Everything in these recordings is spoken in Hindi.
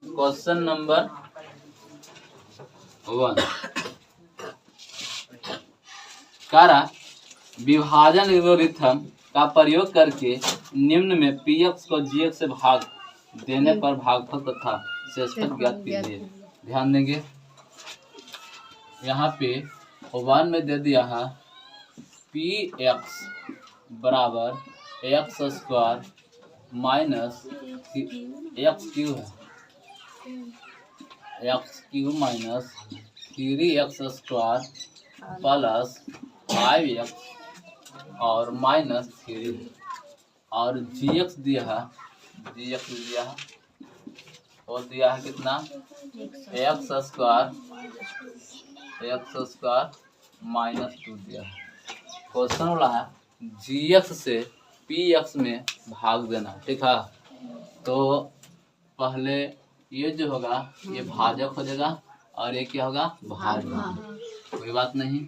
क्वेश्चन नंबर 1 कारा विभाजन एल्गोरिथम का प्रयोग करके निम्न में px को gx से भाग देने पर भागफल तथा शेषफल ज्ञात कीजिए। ध्यान देंगे, यहाँ पे 1 में दे दिया है px बराबर x square minus x cube है, x cube minus 3x square plus 5x और माइनस 3 और gx दिया है, gx दिया है और दिया है कितना एक्स स्क्वायर माइनस 2 दिया है। क्वेश्चन बोला है gx से px में भाग देना, ठीक है। तो पहले ये जो होगा ये भाजक हो जाएगा और ये क्या होगा भाजक, कोई बात नहीं।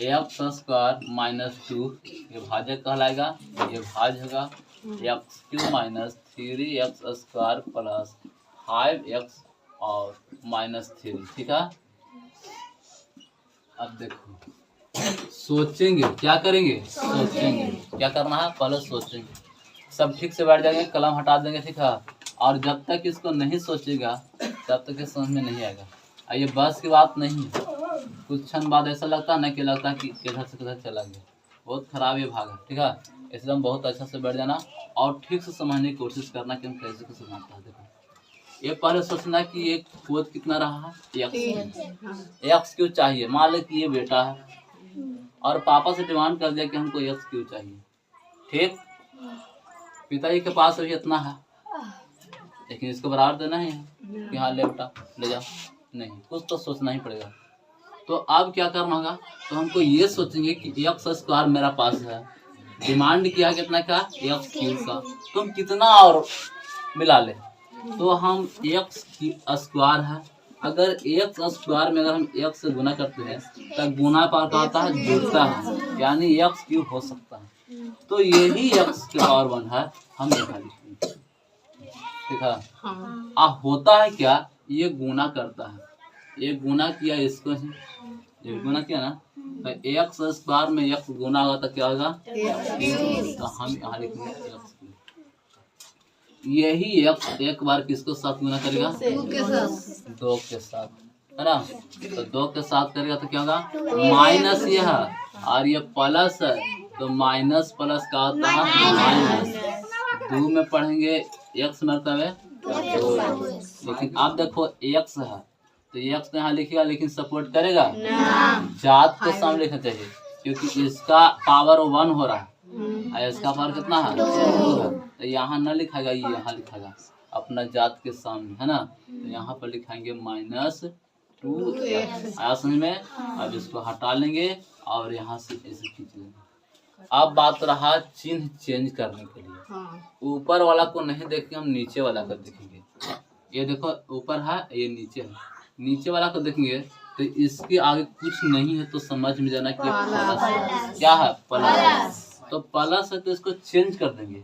एक्स स्क्वायर माइनस 2 ये भाजक कहलाएगा, ये भाज होगा x cube minus 3x square plus 5x और माइनस 3, ठीक है। अब देखो सोचेंगे, क्या करेंगे सोचेंगे, क्या करना है पहले सोचेंगे, सब ठीक से बैठ जाएंगे, कलम हटा देंगे, ठीक है। और जब तक इसको नहीं सोचेगा तब तक ये समझ में नहीं आएगा। ये बस की बात नहीं है, कुछ क्षण बाद ऐसा लगता है ना कि लगता है कि किधर से किधर चला गया, बहुत खराब ये भाग है, ठीक है। इसलिए हम बहुत अच्छा से बैठ जाना और ठीक से समझने की कोशिश करना कि हम कैसे कैसे समझते हैं। देखो ये पहले सोचना कि ये खुद कितना रहा है एक्स क्यों चाहिए। मान लो कि ये बेटा है और पापा से डिमांड कर दिया कि हमको एक्स क्यों चाहिए, ठीक। पिताजी के पास अभी इतना है लेकिन इसको बराबर देना है कि हाँ ले बेटा ले जाओ, नहीं, कुछ तो सोचना ही पड़ेगा। तो अब क्या करना होगा, तो हमको ये सोचेंगे कि एक्स स्क्वायर मेरा पास है, डिमांड किया कितना का एक्स क्यूब का, तो हम कितना और मिला ले, तो हम एक्स स्क्वायर है, अगर एक्स स्क्वायर में अगर हम एक्स से गुना करते हैं तब गुना पर क्या होता है जुड़ता है, यानी एक्स क्यूब हो सकता है। तो यही एक्स के पावर 1 है, हम यहाँ लिखेंगे, ठीक है। होता है क्या, ये गुना करता है, ये गुना किया इसको, ये गुना किया ना, तो एक्स स्क्वायर में एक्स गुना होगा तो क्या होगा, तो हम यहाँ लिखेंगे एक्स। यही एक्स एक बार किसको साथ गुना करेगा, 2 के साथ, है ना। तो 2 के साथ करेगा तो क्या होगा माइनस, ये है और ये प्लस है, तो माइनस प्लस का होता है माइनस। 2 में पढ़ेंगे एक्स मरतबे 2, लेकिन आप देखो एक्स है तो एक्स यहाँ लिखेगा लेकिन सपोर्ट करेगा जात को सामने लिखना चाहिए, क्योंकि इसका पावर 1 हो रहा है, इसका पावर कितना है 2 है, तो यहाँ न लिखाएगा, ये यहाँ लिखाएगा अपना जात के सामने, है ना। तो यहाँ पर लिखाएंगे माइनस 2 आया समझ में। अब इसको हटा लेंगे और यहाँ से ऐसे खींच लेंगे। अब बात रहा चिन्ह चेंज करने के लिए, ऊपर वाला को नहीं देखेंगे, हम नीचे वाला को देखेंगे। ये देखो ऊपर है, ये नीचे है, नीचे वाला को देखेंगे तो इसके आगे कुछ नहीं है तो समझ में जाना कि प्लस है, क्या है प्लस, तो प्लस है तो इसको चेंज कर देंगे,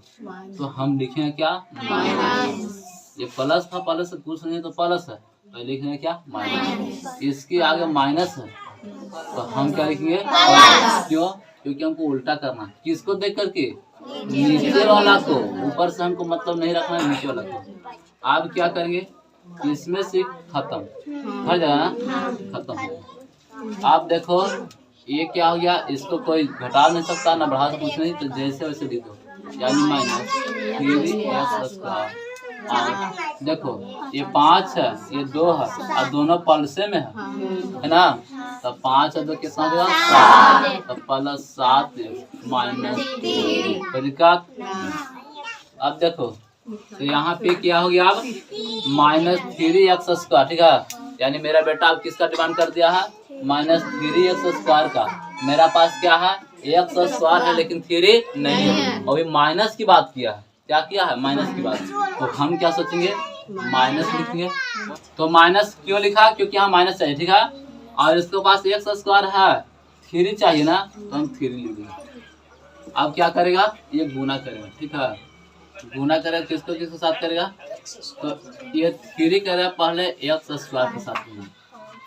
तो हम लिखेंगे क्या माइनस। ये प्लस था, प्लस से कुछ नहीं है तो प्लस है, तो लिखेंगे क्या माइनस। इसके आगे माइनस है तो हम क्या लिखेंगे क्यों, क्योंकि हमको उल्टा करना, किसको देख करके नीचे वाला को, ऊपर से हमको मतलब नहीं रखना है नीचे वाला को। आप क्या करेंगे, इसमें से खत्म हर जगह ना खत्म हो गया। आप देखो ये क्या हो गया, इसको कोई घटा नहीं सकता ना बढ़ा कुछ नहीं, तो जैसे वैसे लिख दो, यानी माइनस 3x स्क्वायर। देखो ये 5 है, ये 2 है और दोनों पलसे में है ना, तो 5 है तो कितना होगा 7, तो प्लस 7 माइनस 3। अब देखो तो यहाँ पे क्या हो गया, अब माइनस 3x स्क्वायर, ठीक है। यानी मेरा बेटा अब किसका डिमांड कर दिया है माइनस 3x स्क्वायर का। मेरा पास क्या है एक्स स्क्वायर है लेकिन 3 नहीं है, अभी माइनस की बात किया है, क्या किया है माइनस की बात, तो हम क्या सोचेंगे माइनस लिखेंगे। तो माइनस क्यों लिखा, क्योंकि यहाँ माइनस चाहिए, ठीक है। और इसके पास एक्स स्क्वायर है, 3 चाहिए ना, तो हम 3 लिखेंगे। अब क्या करेगा, ये गुना करेगा, ठीक है। गुना करेगा किसको किसके साथ करेगा, तो ये 3 करेगा पहले एक्स स्क्वायर के साथ गुना,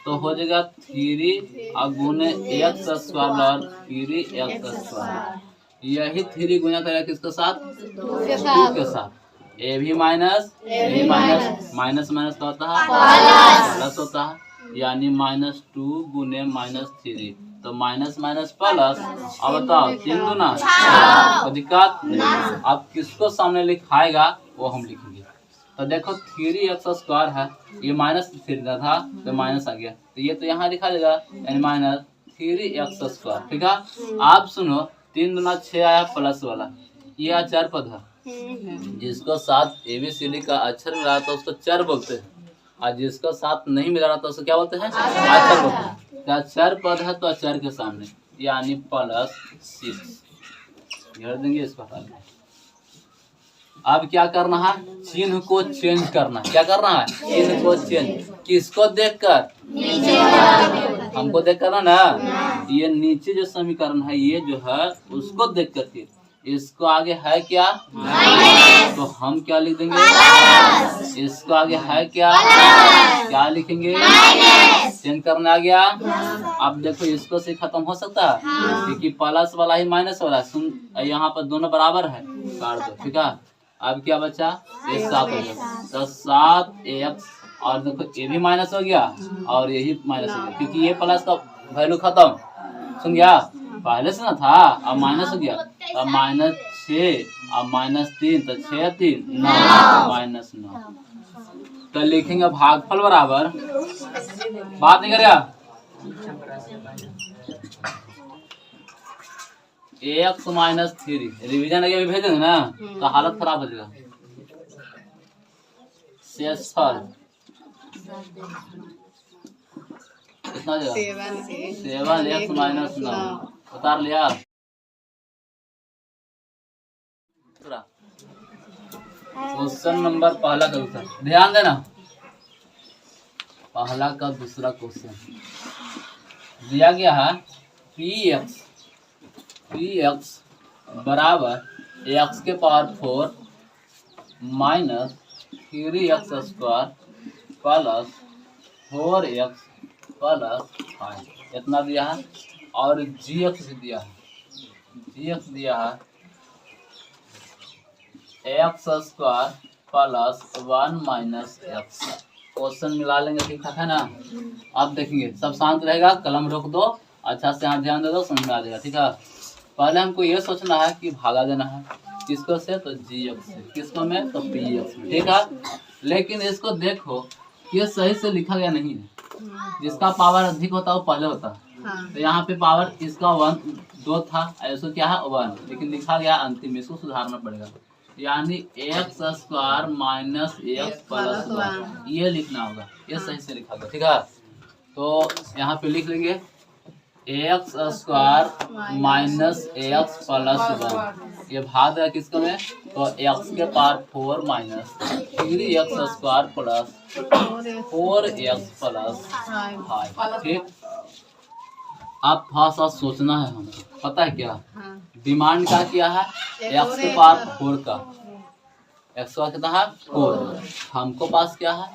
तो हो जाएगा 3 और गुने एक्स स्क्वायर और 3x स्क्वायर। यही 3 गुना करेगा किसके साथ, 2 के साथ। ए भी माइनस माइनस माइनस का होता है प्लस होता है, यानी -2 गुने -3, तो माइनस माइनस प्लस। अब बताओ 3 गुना तो दिक्कत नहीं। अब किसको सामने लिखाएगा वो हम लिखेंगे। तो देखो 3x स्क्वायर है, ये -3 था तो माइनस आ गया, तो ये तो यहाँ लिखा जाएगा यानी -3x स्क्वायर। ठीक है, आप सुनो 3 गुना 6 आया प्लस वाला, ये अचर पद है, जिसको साथ ABCD का अक्षर मिला तो उसको चर बोलते हैं, और जिसको साथ नहीं मिला तो उसको क्या बोलते हैं, अचर बोलते हैं। तो अचर पद है तो अचर के सामने यानी +6 घेर देंगे इसको। अब क्या करना है, चिन्ह को चेंज करना। क्या करना है, चिन्ह को चेंज। किसको देखकर, हमको देख कर ना, ये नीचे जो समीकरण है ये जो है उसको देख करके, इसको आगे है क्या तो हम क्या लिख देंगे, इसको आगे है क्या लिखेंगे, चेंज करने आ गया। अब देखो इसको से खत्म हो सकता है क्योंकि प्लस वाला ही माइनस वाला, सुन यहाँ पर दोनों बराबर है, काट दो। ठीक है, अब क्या बचा, ये 7 हो गया, तो 7x, और देखो ये भी माइनस हो गया और यही माइनस हो गया क्योंकि ये प्लस का वैल्यू खत्म, सुन गया, पहले से ना था अब माइनस हो गया, अब -6 अब -3 तो 6 3 9 -9, तो लिखेंगे भागफल बराबर, बात नहीं करेगा, x -3 रिवीजन अभी भेजेंगे ना तो हालत खराब हो जाएगा। शेषफल कितना जाएगा, 7x -9 उतार लिया। क्वेश्चन नंबर पहला का उत्तर ध्यान देना, पहला का दूसरा क्वेश्चन दिया गया है px बराबर x के power 4 minus 3x square plus 4x plus 5 इतना दिया है, और gx भी दिया है, gx दिया है x square plus 1 minus x। Question मिला लेंगे, ठीक ठाक है ना। अब देखेंगे, सब शांत रहेगा, कलम रोक दो, अच्छा से यहाँ ध्यान दे दो, समझ में आ जाएगा। ठीक है, पहले हमको ये सोचना है कि भागा देना है किसको से, तो gx से, किसको में तो px में। ठीक है, लेकिन इसको देखो ये सही से लिखा गया नहीं है, जिसका पावर अधिक होता है वो पहले होता है, तो यहाँ पे पावर इसका 2 था, ऐसा क्या है 1, लेकिन लिखा गया अंतिम, इसको सुधारना पड़ेगा, यानी x square minus x plus 1 ये लिखना होगा, ये सही से लिखा गया। ठीक है, तो यहाँ पे लिख लेंगे x square minus x plus 1, ये भाग है किसको में, तो एक्स के power 4 minus 3x square plus 4x plus 5। ठीक, अब थोड़ा सा सोचना है हमको, पता है क्या डिमांड का किया है, एक्स के पावर 4 का, एक्स का कितना है 4, हमको पास क्या है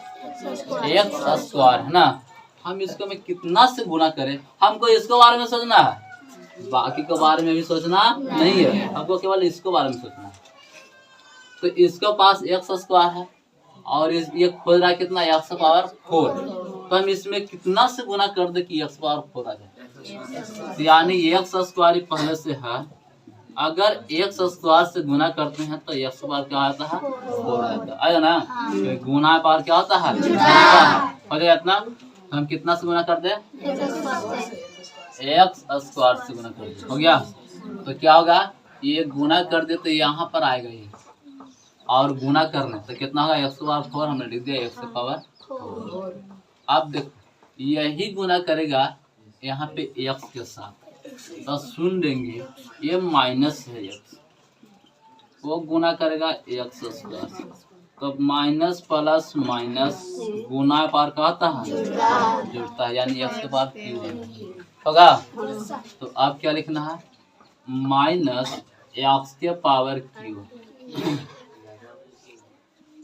एक्स स्क्वायर है ना, हम इसको में कितना से गुना करें, हमको इसको बारे में सोचना है, बाकी के बारे में भी सोचना नहीं है, हमको केवल इसको बारे में सोचना है। तो इसके पास एक्स स्क्वायर है और ये खोज रहा है कितना एक्स पावर 4, तो हम इसमें कितना से गुना कर दे कि एक्स पावर 4 आ जाए, यानी एक्स स्क्वायर पहले से है, अगर एक्स स्क्वायर से गुना करते हैं तो एक्स पावर क्या आता है 4 आता है, आएगा ना, तो गुना पावर क्या होता है हो जाएगा इतना, हम कितना से गुना कर दे एक्स स्क्वायर से गुना कर दे, हो गया, तो क्या होगा ये गुना कर दे तो यहाँ पर आएगा ये, और गुना करने तो कितना होगा एक्स पावर 4, हमने लिख दिया एक्स पावर 4। अब देखो यही गुना करेगा यहाँ पे एक्स के साथ, तो सुन लेंगे ये माइनस है एक्स, वो गुना करेगा एक्स स्क्वायर से, तो माइनस प्लस माइनस गुना पावर का आता है जुड़ता है, यानी एक्स के पावर क्यूब होगा। तो अब क्या लिखना है माइनस एक्स के पावर क्यूब,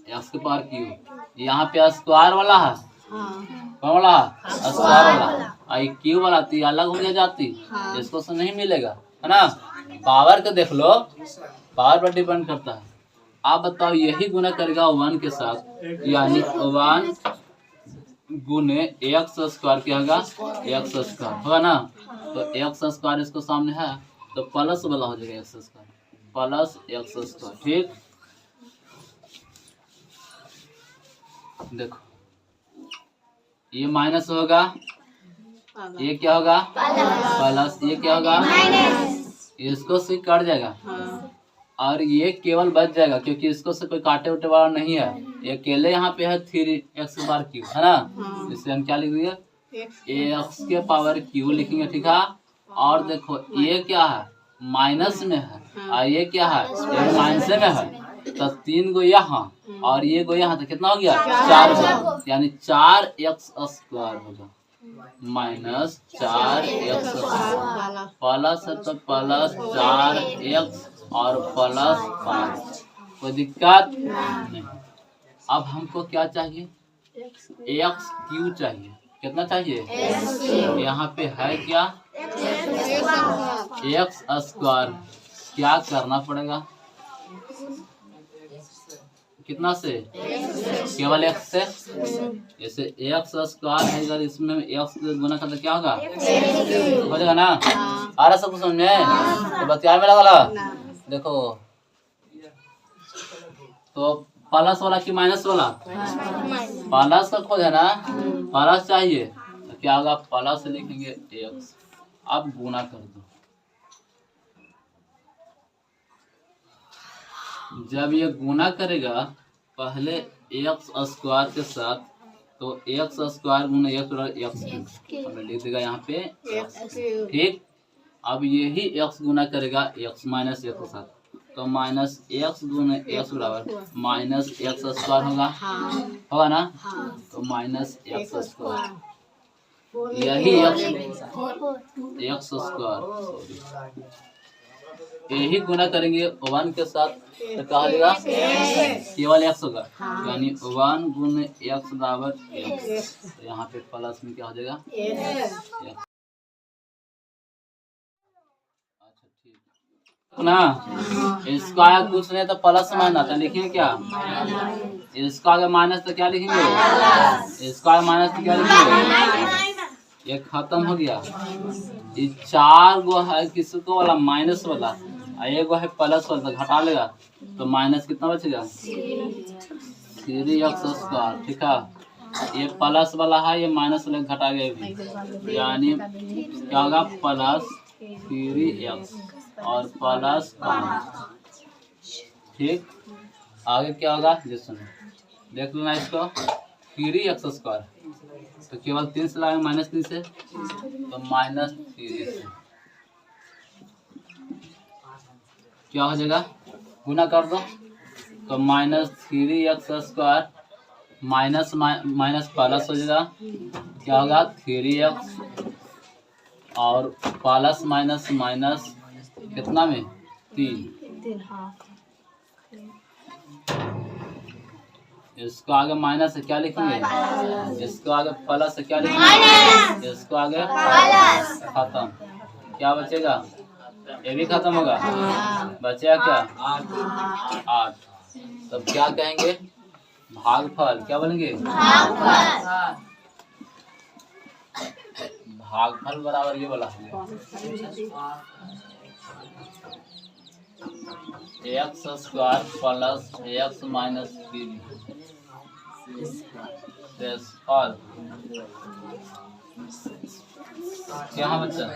एक्स के पावर क्यू, यहाँ पे स्क्वायर वाला है, कौन वाला है, स्क्वायर वाला, आई क्यू वाला तो अलग हो जाती, इसको से नहीं मिलेगा, है ना। पावर को देख लो, पावर पर डिपेंड करता है। आप बताओ यही गुना करेगा 1 के साथ, यानी 1 गुने एक्स स्क्वायर क्या होगा, एक्स स्क्वायर होगा ना। तो एक्स स्क्वायर इसको सामने है तो प्लस वाला हो जाएगा, x square plus x square. ठीक, देखो ये माइनस होगा, ये क्या होगा प्लस, ये क्या होगा इसको से कट जाएगा और ये केवल बच जाएगा क्योंकि इसको से कोई काटे उटे वाला नहीं है। ये अकेले यहाँ पे है 3x बार क्यू, है ना। इससे हम क्या लिख देंगे, एक्स के पावर क्यू लिखेंगे, ठीक है। और देखो ये क्या है माइनस में है और ये क्या है ये माइनस में है, तो 3 गो यहाँ और ये गो यहाँ, तो कितना हो गया 4 गो, यानी 4x स्क्वायर होगा माइनस 4x प्लस है तो प्लस 4x और प्लस 5, कोई दिक्कत नहीं। अब हमको क्या चाहिए, एक्स क्यू चाहिए, कितना चाहिए, यहाँ पे है क्या एक्स स्क्वायर, क्या करना पड़ेगा, कितना से, केवल एक्स से, जैसे एक्स स्क्वायर है, अगर इसमें एक्स गुना करते क्या होगा, हो जाएगा ना। आ रहा सब कुछ समझ में, तो बतिया में वाला देखो, तो प्लस वाला कि माइनस वाला, प्लस का खोज है ना, प्लस चाहिए तो क्या होगा, प्लस लिखेंगे एक्स, अब गुना कर दो। जब ये गुना करेगा पहले एक्स स्क्वायर के साथ, तो एक्स स्क्वायर गुना एक्स हमने लिख देगा यहाँ पे एक्स, ठीक। अब यही एक्स गुना करेगा एक्स माइनस एक्स के साथ, तो माइनस एक्स गुना एक्स बराबर माइनस एक्स स्क्वायर होगा ना, तो माइनस एक्स स्क्वायर, यही एक्स स्क्वायर, यही गुना करेंगे 1 के साथ तो कहा जाएगा केवल एक्स होगा, यानी 1 गुने एक्स बराबर एक्स, तो यहाँ पे प्लस में क्या हो जाएगा एक्स। अच्छा ठीक ना, इसका आगे कुछ नहीं तो प्लस माइनस, तो लिखेंगे क्या, इसका आगे माइनस तो क्या लिखेंगे, इसका आगे माइनस तो क्या लिखेंगे, ये खत्म हो गया। ये 4 गो है किसको वाला माइनस वाला, एक है प्लस वाला, तो घटा लेगा तो माइनस कितना बचेगा 3x स्क्वायर, ठीक है। ये प्लस वाला है, ये माइनस वाला घटा गया भी, यानी क्या होगा प्लस 3x और प्लस 5, ठीक। आगे क्या होगा ये सुनो, देख लेना इसको, 3x स्क्वायर तो केवल 3 से लाएंगे माइनस 3 से, तो माइनस 3 से क्या हो जाएगा, गुना कर दो तो minus 3x square minus minus plus हो जाएगा, क्या होगा 3x और प्लस माइनस माइनस कितना में 3, इसको आगे माइनस से क्या लिखेंगे, इसको आगे प्लस से क्या लिखेंगे, इसको आगे खत्म, क्या बचेगा, ये भी खत्म होगा, बचेगा क्या 8, तब क्या कहेंगे भागफल, क्या बोलेंगे भागफल बराबर ये वाला x square plus x minus 3 क्या बच्चा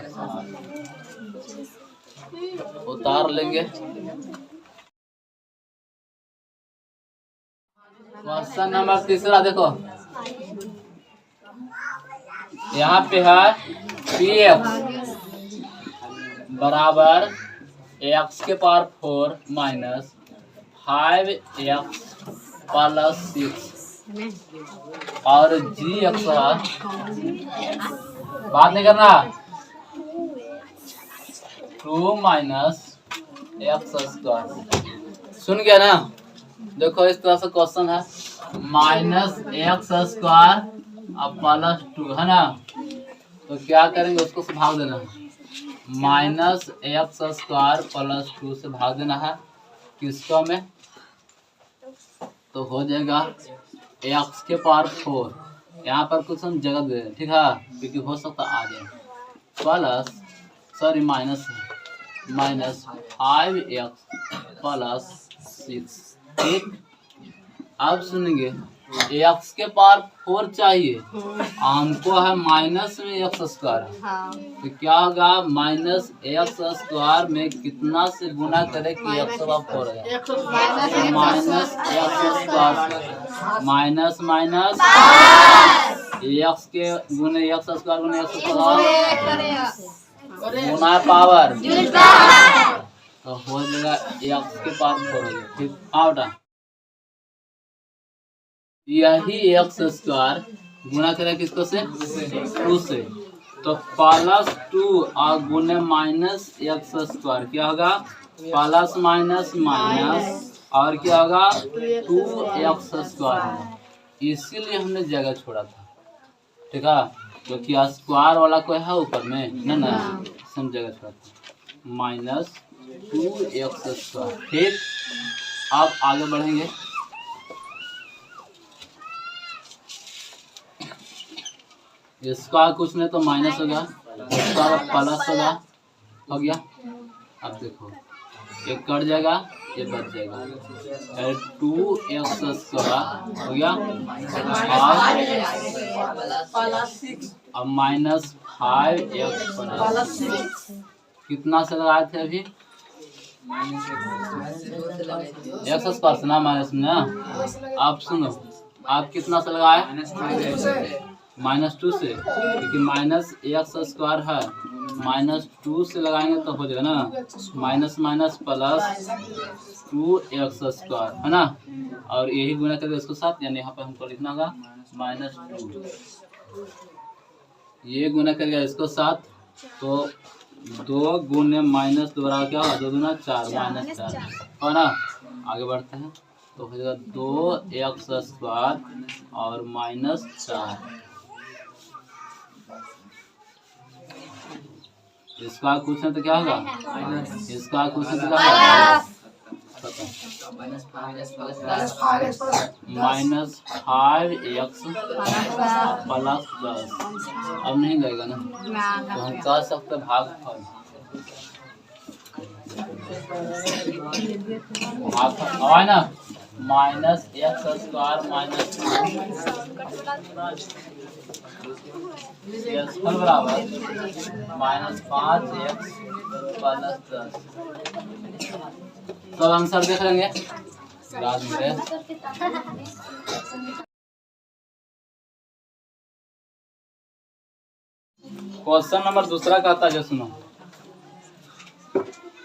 उतार लेंगे। क्वेश्चन नंबर 3 देखो, यहाँ पे है px बराबर x के पावर 4 माइनस 5x प्लस 6 और gx बात नहीं करना 2 माइनस एक्स स्क्वायर, सुन गया ना, देखो इस तरह से क्वेश्चन है, -x² अब +2 है ना, तो क्या करेंगे उसको से भाग देना है, -x² +2 से भाग देना है किसको में, तो हो जाएगा x के पावर 4, यहाँ पर कुछ हम जगह दे दें, ठीक है, क्योंकि हो सकता आ जाए, माइनस 5x + 6, ठीक। अब सुनेंगे x के पावर 4 चाहिए, हमको है माइनस में x², तो क्या होगा, -x² में कितना से गुना करे कि x का 4 हो जाए, माइनस माइनस x के गुने x² गुने x² गुना पावर, तो हो जाएगा x के पावर 4 हो जाएगा, ठीक। आउटा यही x² गुना करें किसको से, 2 से, तो +2 और गुने -x², क्या होगा, प्लस माइनस माइनस और क्या होगा 2x², इसीलिए हमने जगह छोड़ा था, ठीक है, क्योंकि स्क्वायर वाला कोई है ऊपर में ना, हम जगह छोड़ा था, -2x², ठीक। अब आगे बढ़ेंगे, इसका कुछ नहीं तो माइनस हो गया, इसका प्लस होगा, हो गया। अब देखो ये कट जाएगा, ये बच जाएगा, 2x² हो गया, अब -5x कितना से लगाए थे अभी, x² से ना माइनस में ना। आप सुनो, आप कितना से लगाए, -2 से, क्योंकि -x² है, -2 से लगाएंगे तो हो जाएगा ना, माइनस माइनस प्लस 2x² है ना, और यही गुना करके इसके साथ, यानी यहाँ पे हमको लिखना होगा -2, ये गुना करेगा इसको साथ, तो 2 गुने -2 बराबर क्या होगा, 2 दूना 4, -4 है ना। आगे बढ़ते हैं, तो हो जाएगा 2x² और -4, इसका कुछ नहीं तो क्या होगा, इसका कुछ नहीं तो क्या होगा, -5x +10, अब नहीं लगेगा ना, तो हम कह सकते भागफल, है ना, -x² -2 बराबर -5x +10, तो आंसर देख लेंगे बाद में। क्वेश्चन नंबर दूसरा कहता है, सुनो,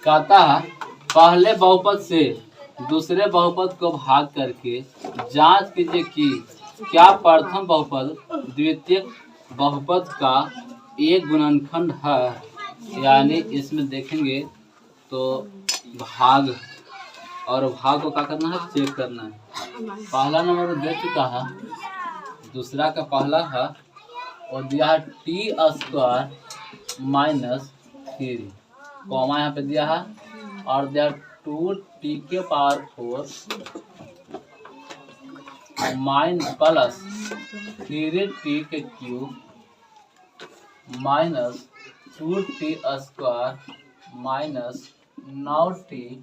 कहता है पहले बहुपद से दूसरे बहुपद को भाग करके जांच कीजिए कि क्या प्रथम बहुपद द्वितीय बहुपद का एक गुणनखंड है, यानी इसमें देखेंगे तो भाग और भाग को क्या करना है, चेक करना है। पहला नंबर दे चुका है, दूसरा का पहला है और दिया है t² -3, कॉमा यहाँ पे दिया है, और दिया 2t के पावर 4 प्लस 3t के क्यूब -2t² -9t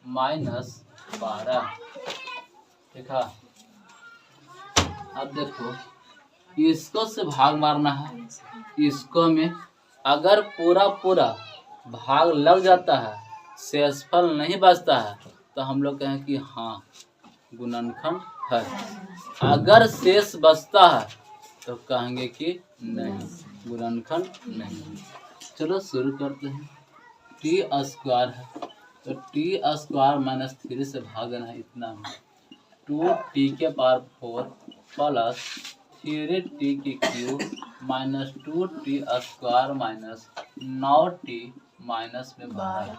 -12, ठीक है। अब देखो इसको से भाग मारना है, इसको में अगर पूरा पूरा भाग लग जाता है, शेषफल नहीं बचता है, तो हम लोग कहें कि हाँ गुणनखंड है, अगर शेष बचता है तो कहेंगे कि नहीं गुणनखंड नहीं। चलो शुरू करते हैं, t² है तो t² -3 से भाग देना है, इतना में 2t के पावर 4 प्लस 3t की क्यूब -2t² -9t -12।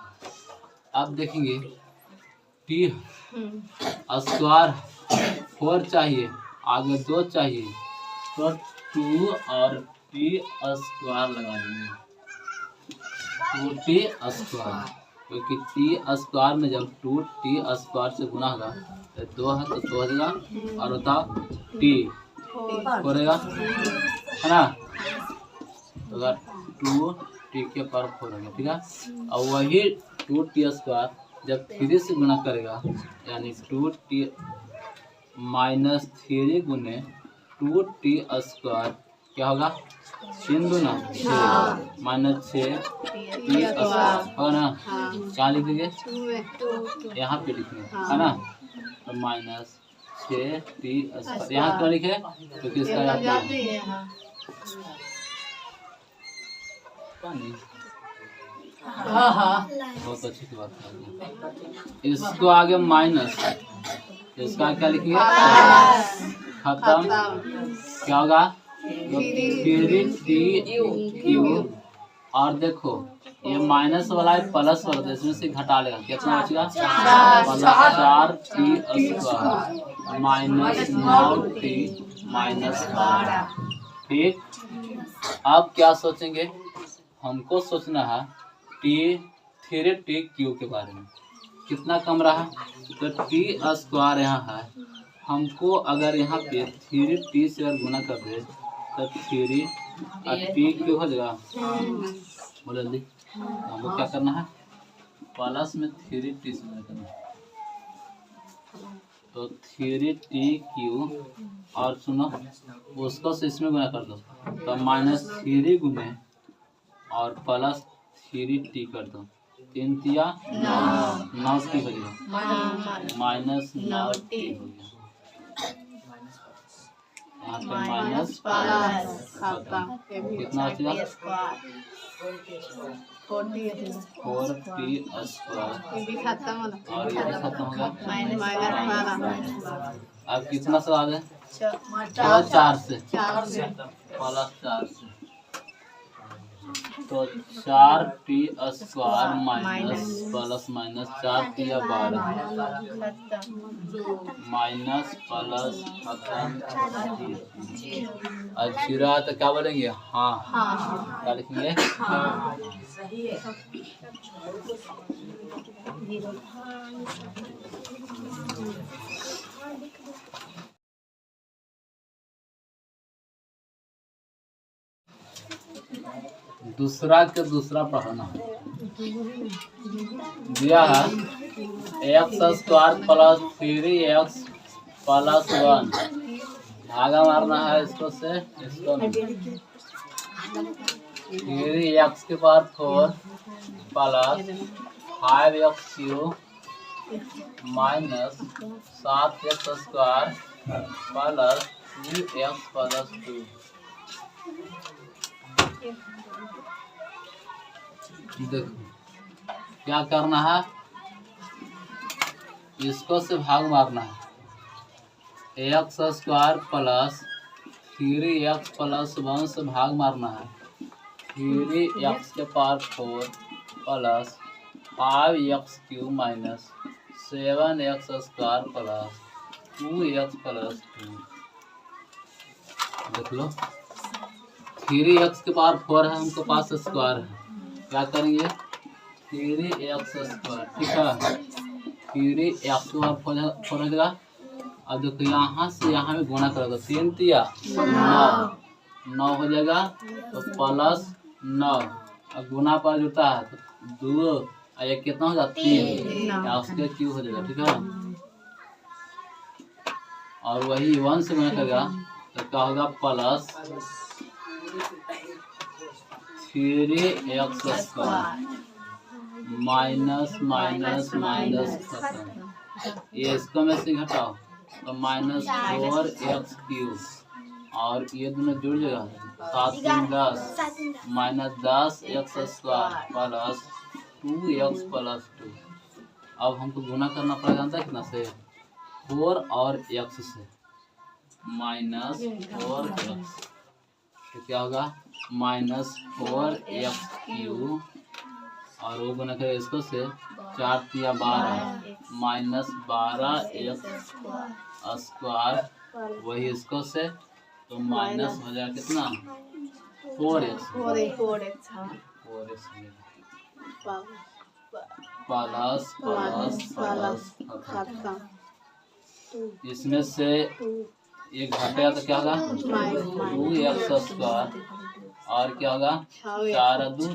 अब देखेंगे टी स्क्वायर 4 चाहिए, आगे 2 चाहिए, तो 2 और टी स्क्वायर लगा देंगे। 2t स्क्वायर, क्योंकि टी स्क्वायर में जब 2t स्क्वायर से गुना होगा तो 2 है तो 2 हो जाएगा और होता टी फोरेगा, है ना। तो अगर 2t के पावर 4 हो गया, ठीक है। और वही 2t स्क्वायर जब 3 से गुना करेगा, यानी 2t माइनस 3 गुने 2t स्क्वायर क्या होगा, 3 गुना 6 माइनस 6 टी स्क्वायर हो ना। क्या लिखेंगे, यहाँ पे लिखेंगे, है ना। तो माइनस 6t स्क्वायर यहाँ क्यों लिखे, क्योंकि इसका बहुत अच्छी बात है। इसको आगे माइनस, इसका क्या लिखिए, खत्म, क्या होगा 3t और देखो ये माइनस वाला है प्लस वाला, तो इसमें से घटा लेगा, कितना बचेगा, plus 4t square minus 9t minus 12। ठीक, अब क्या सोचेंगे, हमको सोचना है t क्यू के बारे में, कितना कम रहा, तो टी स्क्वायर यहाँ है, हमको अगर यहाँ पे 3t से अगर गुना कर दे तो 3 और टी क्यू हो जाएगा। बोलो जल्दी, हमको क्या करना है, प्लस में 3t से गुना करना है, तो 3t और सुनो उसको से इसमें गुना कर दो, तो माइनस 3 गुने और प्लस 3t कर दो, 3 तिया 9t हो गया, माइनस 9t हो गया, यहाँ पे माइनस कितना बचेगा, 4t स्क्वायर और ये खत्म होगा। अब कितना से आ गए, 4 से प्लस 4 से, तो 4t square minus plus minus 4t 12 minus plus और 0 तो क्या बोलेंगे, हाँ क्या लिखेंगे, दूसरा के दूसरा पढ़ना दिया है, x square plus 3x plus 1 भागा मारना है इसको से इसको, 3x के power 4 plus 5x cube minus 7x square plus 2x plus 2। देखो क्या करना है, इसको से भाग मारना है, x square plus 3x plus 1 से भाग मारना है, 3x के power 4 plus 5x cube minus 7x square plus 2x plus 2। देख लो 3x के पावर 4 है, हमको पास स्क्वायर है, क्या करेंगे 3x स्क्वायर, ठीक है, 3x के पावर 4 हो जाएगा। अब देखो यहाँ से यहाँ में गुना करोगे, 3 तिया 9 हो जाएगा, तो प्लस 9 और गुना पर जुटा है तो 2 और ये कितना हो जाएगा 3 उसके क्यू हो जाएगा, ठीक है। और वही 1 से गुना करेगा तो क्या होगा, plus 3x square minus minus minus खत्म, ये इसको में से घटाओ तो माइनस 4x क्यूब और ये दोनों जुड़ जाएगा, 7 3 10 minus 10x square plus 2x plus 2। अब हमको गुना करना पड़ेगा अंदर कितना से, 4 और x से, माइनस 4x, तो क्या होगा माइनस 4x क्यूब और वो गुना करेगा इसको से 4 तिया 12 माइनस 12 एक्स स्क्वायर वही इसको से तो माइनस हो जाएगा कितना 4x प्लस प्लस इसमें से एक घटेगा तो क्या होगा 2x स्क्वायर और क्या होगा 4 2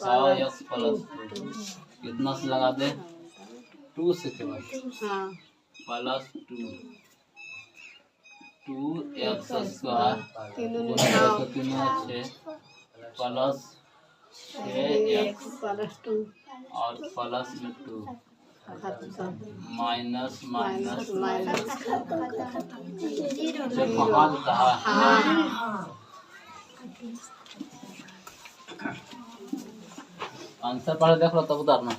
6x प्लस 2 कितना से लगा दे 2 से केवल प्लस 2x स्क्वायर तीनों 6 प्लस 6x और प्लस में 2 माइनस माइनस आंसर पढ़ देख लो तब उतारना।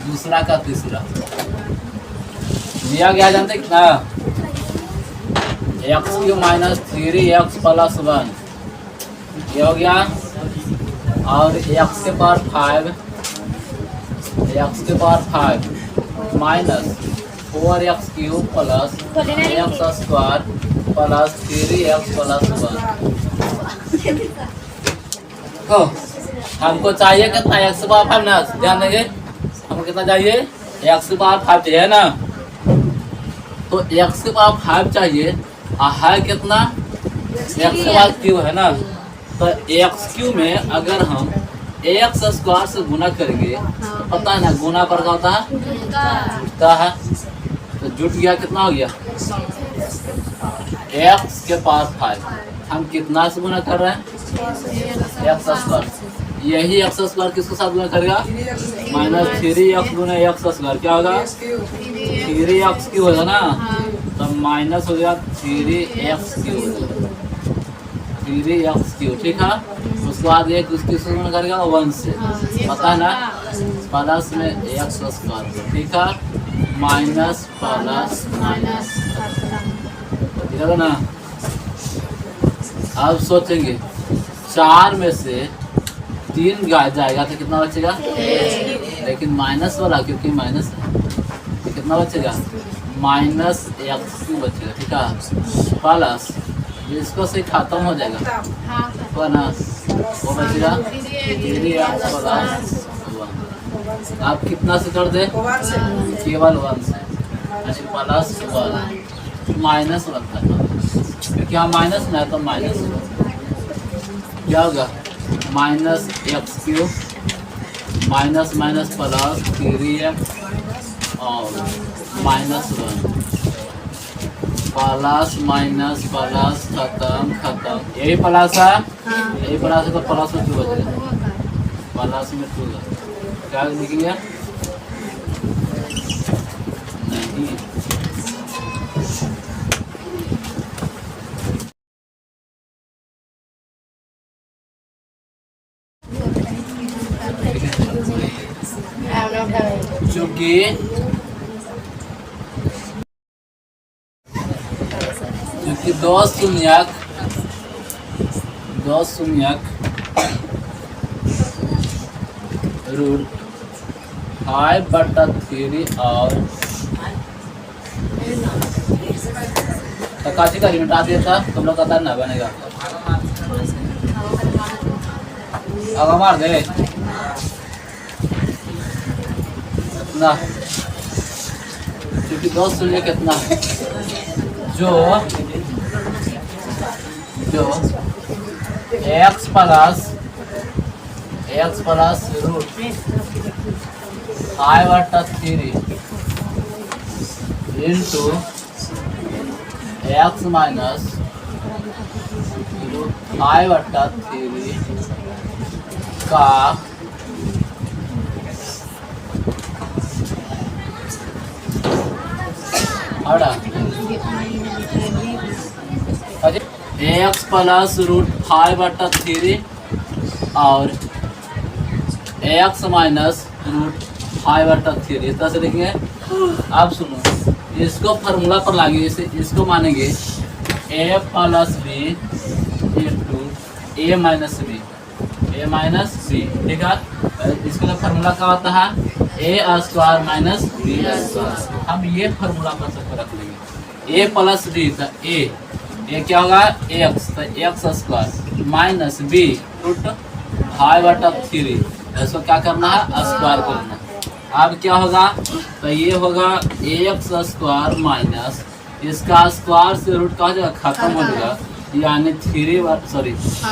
दूसरा का तीसरा दिया गया जानते कितना x³ माइनस 3x प्लस 1 ये हो गया और x के power 5 minus 4x³ plus x square plus 3x plus 1 तो हमको चाहिए कितना x के पावर 5 ना ध्यान देंगे हमको कितना चाहिए x के पावर 5 चाहिए ना तो x के पावर 5 चाहिए है कितना x के पावर क्यू है ना तो x³ में अगर हम x स्क्वायर से गुना करेंगे तो पता है ना गुना पर क्या होता है जुटता है तो जुट गया कितना हो गया x के पावर 5 हम कितना से गुना कर रहे हैं x स्क्वायर यही x स्क्वायर किसके साथ गुना करेगा माइनस 3x गुना x स्क्वायर क्या होगा 3x³ होगा ना तो माइनस हो गया 3x³ ठीक है उसके बाद एक उसकी गुना करेगा 1 से पता है ना प्लस में x स्क्वायर ठीक है माइनस प्लस माइनस ठीक है ना। अब सोचेंगे 4 में से 3 जाएगा तो कितना बचेगा लेकिन माइनस वाला क्योंकि माइनस है कितना बचेगा माइनस x³ बचेगा ठीक है प्लस इसको से खत्म हो जाएगा तो ना वो बचेगा 3x प्लस 1 आप कितना से कर दे केवल 1 से प्लस 1 माइनस रखता है क्योंकि यहाँ माइनस ना है तो माइनस क्या होगा minus x³ minus minus plus 3x और माइनस 1 प्लस माइनस प्लस खत्म यही प्लस है यही प्लस है तो प्लस में 2 बचेगा प्लस में 2 क्या लिखेंगे नहीं क्योंकि 2 शून्यक रूट 5/3 और काशी का लिमिट आ दिया था तुम लोग का ना बनेगा अब हमार दे ना क्योंकि 2 शून्य कितना जो x plus root 5/3 into x minus root 5/3 का x प्लस रूट 5/3 और x माइनस रूट 5/3 इस तरह से लिखेंगे। अब सुनो, इसको फार्मूला पर लाएंगे, इसको मानेंगे a plus b into a minus b, ठीक है। इसका फार्मूला क्या होता है, a square minus b square. हम ये फार्मूला पर सबको रख लेंगे, a प्लस बी का a क्या होगा x, तो x square minus b root 5/3, इसको क्या करना है, स्क्वायर करना है। अब क्या होगा, तो ये होगा एक्स स्क्वायर माइनस इसका स्क्वायर से रूट का जाएगा खत्म हो जाएगा, यानी 5/3 होगा,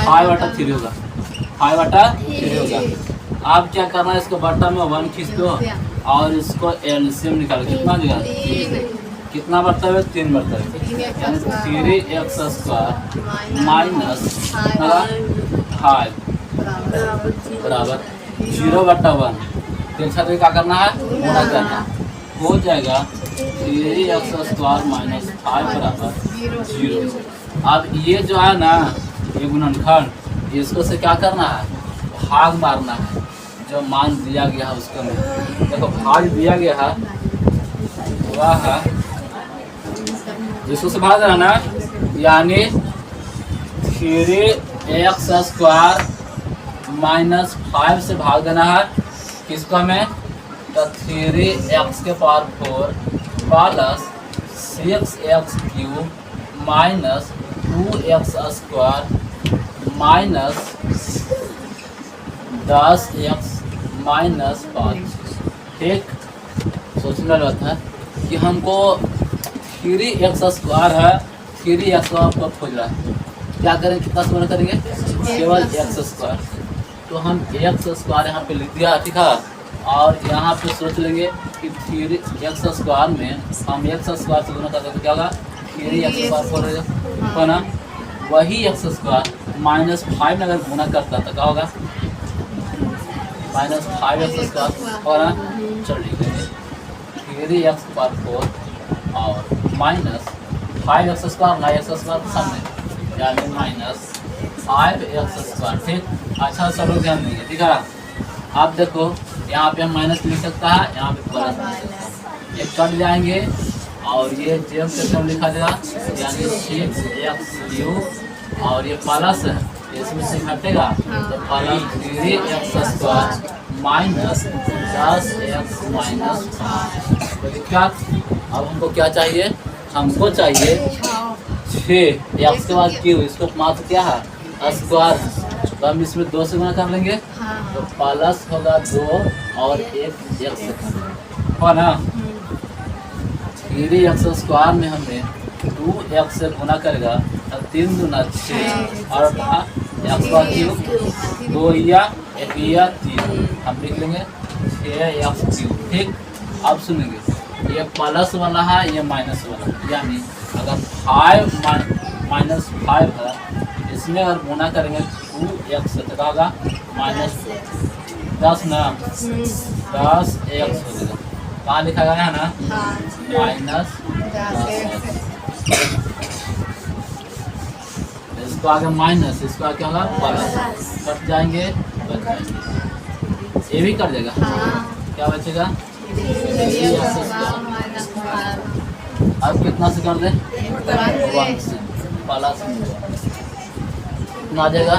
5/3 होगा। अब क्या करना है, इसको बट्टा में 1 खींच दो और इसको एलसीएम निकालो, कितना देगा, कितना बढ़ता है, 3 बढ़ता है, यानी 3x स्क्वायर माइनस 5 बराबर 0/1। तो क्या करना है, गुणा करना, हो जाएगा 3x स्क्वायर माइनस 5 बराबर 0। अब ये जो है ना, ये गुणनखंड, इसको से क्या करना है, भाग मारना है, जो मान दिया गया है उसको में। देखो भाग दिया गया है वह है, जिसको से भाग देना ना, यानी 3x स्क्वायर माइनस 5 से भाग देना है, किसको हमें, तो 3x के power 4 plus 6x cube minus 2x square minus 10x minus 5। ठीक, सोचने वाली बात है कि हमको 3x स्क्वायर है, 3x को खोज रहा है, क्या करें, कितना स्क्वायर करेंगे, केवल x स्क्वायर। तो हम x स्क्वायर यहाँ पे लिख दिया, ठीक है। और यहाँ पे सोच लेंगे कि 3x स्क्वायर में हम x स्क्वायर से गुना करते तो क्या होगा, 3x स्क्वायर हो ना, वही x स्क्वायर माइनस 5 में अगर गुना करता तो क्या होगा, माइनस 5x स्क्वायर हो ना। चल लिखेंगे 3x पावर 4 और माइनस 5x स्क्वायर ना, x स्क्वायर सामने, यानी माइनस 5x स्क्वायर। ठीक, अच्छा सब लोग ध्यान देंगे, ठीक है। आप देखो यहाँ पे हम माइनस लिख सकता है, यहाँ पे प्लस लिख सकता है, ये कट जाएंगे और ये जेम से कम लिखा जाएगा, यानी 6x क्यूब और ये प्लस है, इसमें से घटेगा तो plus 3x square minus 10x minus 5। अब हमको क्या चाहिए, हमको चाहिए 6x के बाद क्यूब, इसको मात्र क्या है, स्क्वायर, तो हम इसमें 2 से गुना कर लेंगे, तो प्लस होगा 2 और 1 x हो ना। 3x स्क्वायर में हमने 2x से गुना करेगा तो 3 दूना 6 और x का क्यूब 2 या 1 या 3, हम लिख लेंगे 6x क्यूब। ठीक, अब सुनेंगे ये प्लस वाला है, ये माइनस वाला, यानी अगर 5 माइनस 5 है, इसमें अगर गुना करेंगे 2x से तो होगा माइनस 10 ना, 10x हो जाएगा, कहाँ लिखा गया है ना, माइनस 10x। इसको आगे माइनस, इसको आगे क्या होगा, प्लस, कट जाएंगे, बच जाएंगे, ये भी कट जाएगा, क्या बचेगा, अब कितना से कर दे, 1 से प्लस कितना आ जाएगा,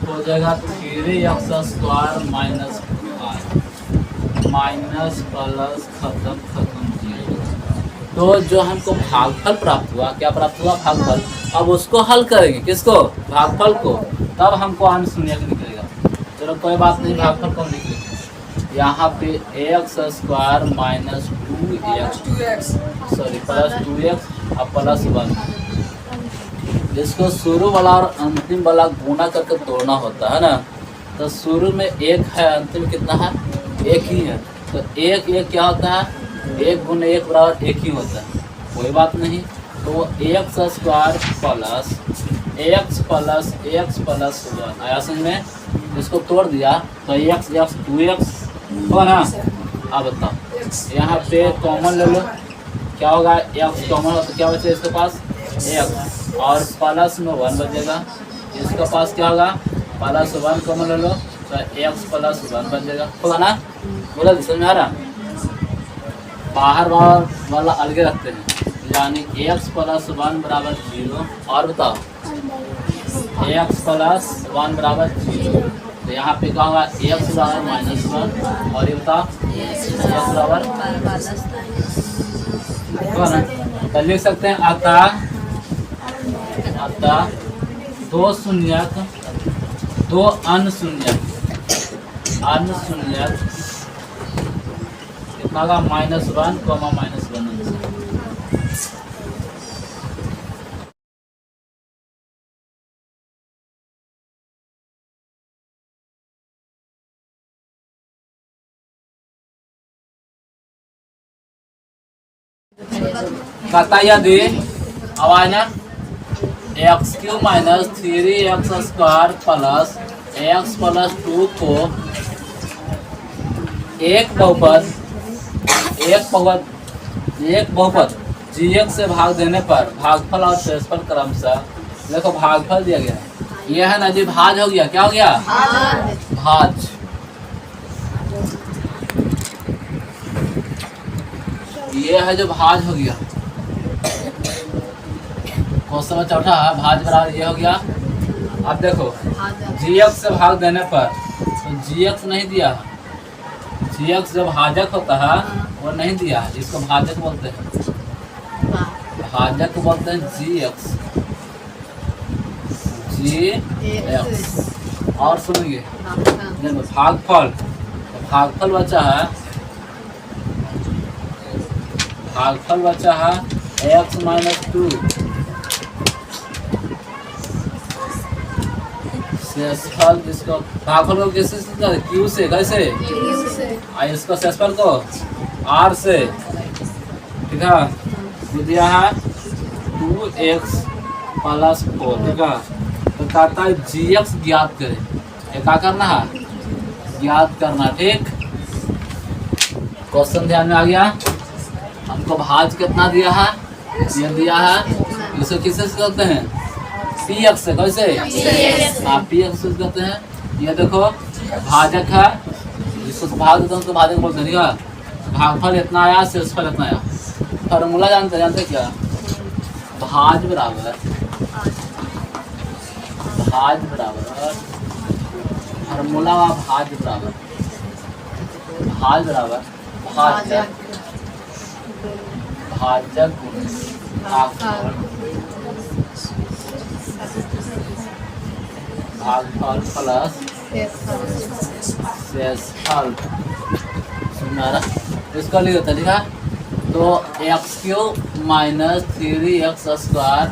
हो जाएगा 3x square minus 5 minus plus खत्म 0। तो जो हमको भागफल प्राप्त हुआ, क्या प्राप्त हुआ, भागफल। अब उसको हल करेंगे, किसको, भागफल को, तब हमको आंसर शून्य निकलेगा। चलो कोई बात नहीं, भागफल को निकलेगा। यहाँ पे x square minus 2x sorry plus 2x और प्लस 1, इसको शुरू वाला और अंतिम वाला गुना करके तोड़ना होता है ना। तो शुरू में 1 है, अंतिम कितना है, 1 ही है। तो 1 क्या होता है, 1 गुना 1 बराबर 1 ही होता है, कोई बात नहीं। तो x square plus x plus 1 आया समझ में। इसको तोड़ दिया तो एक्स 2x हो ना। अब बताओ यहाँ पे कॉमन ले लो, क्या होगा, एक्स कॉमन हो तो क्या बचे इसके पास, एक्स और प्लस में 1 बचेगा। इसके पास क्या होगा, प्लस 1 कॉमन ले लो तो एक्स प्लस 1 बन जाएगा, होगा ना? बोला समझ में आ रहा? बाहर वाला अलग रखते हैं, यानी एक्स प्लस 1 बराबर 0। और बताओ एक्स प्लस 1 बराबर 0, तो यहाँ पे क्या होगा? एक्स बराबर -1। और ये बताओ एक्स बराबर तो लिख सकते हैं अतः दो शून्यक, दो अनशून्यक कितना होगा? -1, -1। कहता यदि आवाज ना x³ minus 3x² plus x plus 2 को एक बहुपद gx से भाग देने पर भागफल और शेषफल क्रमशः, देखो भागफल दिया गया है, ये है ना जी, भाज हो गया। क्या हो गया? भाज। ये है जो भाज हो गया। क्वेश्चन नंबर चौथा है भाज बराबर ये हो गया। अब देखो gx से भाग देने पर तो gx नहीं दिया, gx जब भाजक होता है वो नहीं दिया, इसको भाजक बोलते हैं, भाजक बोलते हैं gx। और सुनिए भागफल, भागफल बचा है x - 2 शेषफल, जिसको भागफल को कैसे Q से, कैसे? और इसको शेषफल को R से, ठीक है? ये दिया है 2x प्लस 4, ठीक है? तो कहता है gx ज्ञात करें। ये क्या करना है? ज्ञात करना, ठीक? क्वेश्चन ध्यान में आ गया? हमको भाज कितना दिया है? ये दिया है, इसे किससे करते हैं? px से, कैसे? हाँ, px से करते हैं। ये देखो भाजक है, इसको भाग देता हूँ तो भाजक बोलते हैं, ठीक है? भागफल इतना आया, शेषफल इतना आया। फॉर्मूला जानते क्या? भाज बराबर फॉर्मूला भाज बराबर भाजक भागफल प्लस शेषफल। इसका लिख देता, ठीक है? तो x³ minus 3x²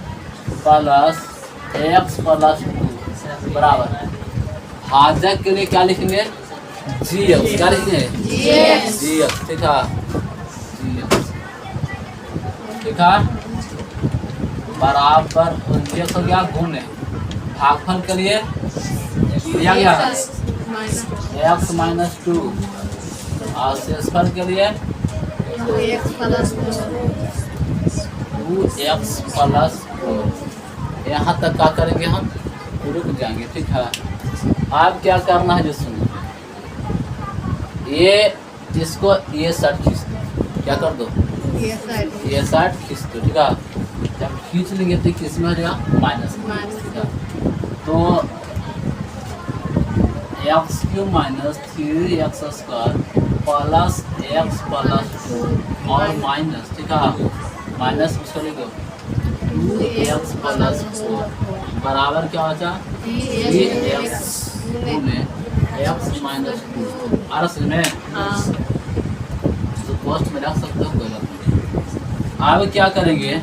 plus x plus 2 बराबर भाजक के लिए क्या लिखेंगे? gx। क्या लिखेंगे? gx, ठीक है? ठीक है, बराबर gx हो गया गुणे भागफल के लिए दिया गया x - 2 और शेषफल के लिए 2x प्लस 4। यहाँ तक क्या करेंगे? हम रुक जाएंगे, ठीक है? अब क्या करना है जो सुनो, ये इसको ये साइड खींच दो, क्या कर दो? ये साइड खींच दो, ठीक है? जब खींच लेंगे तो किस में हो जाएगा? माइनस, ठीक है? तो x³ minus 3x² plus x plus 2 और माइनस, ठीक है? माइनस उसको लिख दो 2x प्लस 4 बराबर क्या बचा? 3x गुणे x माइनस 2। आरस में तो पोस्ट में रख सकते हो, कोई बात नहीं। अब क्या करेंगे?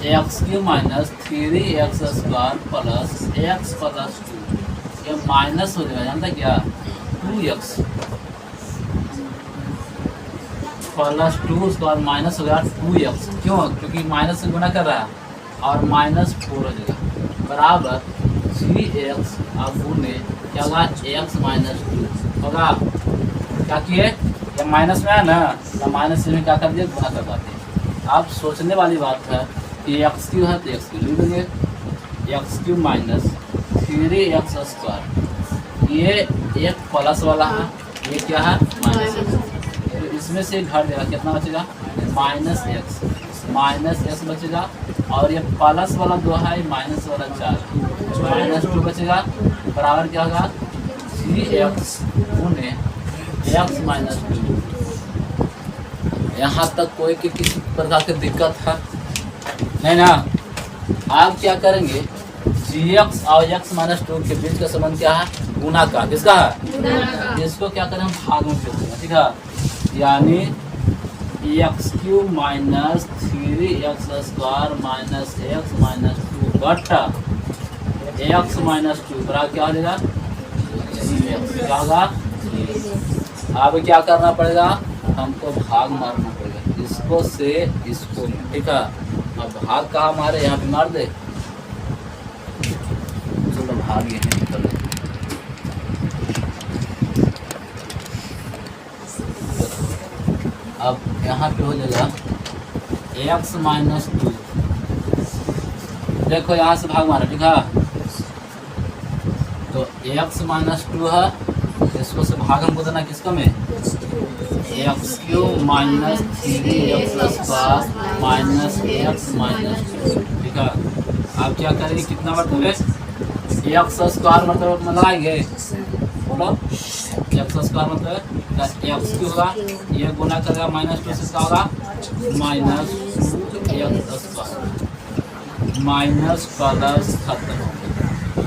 x³ minus 3x² plus x plus 2, ये माइनस हो जाएगा, जानता क्या? 2x प्लस 2 उसके बाद माइनस हो गया 2x। क्यों? क्योंकि माइनस से गुना कर रहा है, और -4 हो जाएगा बराबर 3x अब गुणे क्या होगा? x माइनस 2 होगा। क्या किए? ये माइनस में है ना, तो माइनस से क्या कर दिया? गुना कर पाते हैं। अब सोचने वाली बात है कि x³ है तो x³ लिख देंगे, x³ माइनस 3x² ये एक प्लस वाला है, ये क्या है माइनस एक्स, तो इसमें से घट जाएगा, कितना बचेगा माइनस एक्स बचेगा, और ये प्लस वाला 2 है, माइनस वाला 4, -2 बचेगा, बराबर क्या होगा 3x गुने x माइनस 2। यहाँ तक कोई की किसी प्रकार की दिक्कत है नहीं ना। आप क्या करेंगे, gx और x माइनस 2 के बीच का संबंध क्या है, गुना का, किसका है, इसको क्या करें हम भाग में फेंक देंगे, ठीक है, यानी x³ minus 3x² minus x minus 2 बटा x माइनस 2 बराबर क्या हो जाएगा, क्या होगा। अब क्या करना पड़ेगा, हमको भाग मारना पड़ेगा, इसको से इसको, ठीक है। अब भाग कहाँ मारे, यहाँ पे मार दे, चलो भाग ये निकल। अब यहाँ पे हो जाएगा x माइनस 2, देखो यहाँ से भाग मारा, ठीक है, तो x माइनस 2 है, इसको से भाग हमको देना किसका में, x³ minus 3x² minus x minus 2, ठीक है। आप क्या करेंगे, कितना मतलब x² मतलब लगाएंगे, बोलो x² मतलब x³ होगा, ये गुना करेगा -2 से क्या होगा -2x² माइनस प्लस खत्म,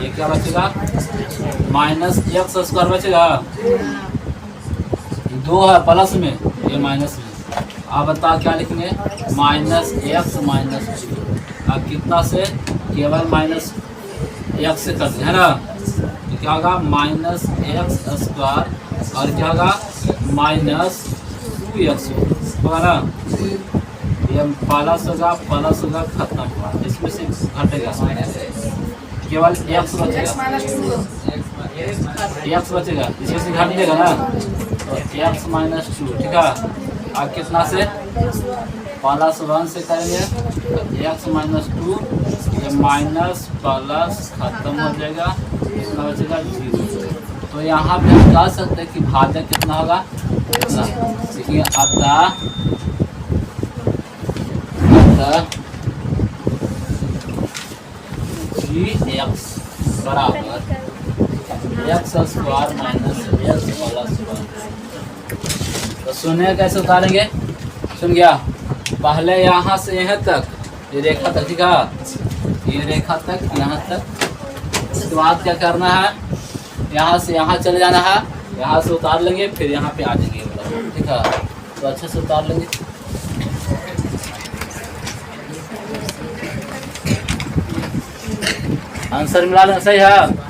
ये क्या बचेगा -x² बचेगा, 2 है प्लस में, ये माइनस में। आप बता क्या लिखेंगे, -x माइनस 2। अब कितना से, केवल -x से करते हैं ना, तो क्या होगा -x² और क्या होगा -2x होगा ना, ये प्लस होगा खत्म हुआ, इसमें से घटेगा, केवल x बचेगा, इसमें से घट जाएगा ना, तो x माइनस 2, ठीक है। अब कितना से, +1 से करेंगे, तो x माइनस 2, ये माइनस प्लस खत्म हो जाएगा, कितना बचेगा 0। तो यहाँ पे हम कह सकते हैं कि भाजक कितना होगा, देखिए अतः gx बराबर x² माइनस x+1। तो सुनिए कैसे उतारेंगे, सुन गया, पहले यहाँ से यहाँ तक ये रेखा तक, ठीक है, ये रेखा तक यहाँ तक, उसके बाद क्या करना है, यहाँ से यहाँ चले जाना है, यहाँ से उतार लेंगे, फिर यहाँ पे आ जाएंगे, ठीक है। तो अच्छे से उतार लेंगे, आंसर मिला लेना, सही है।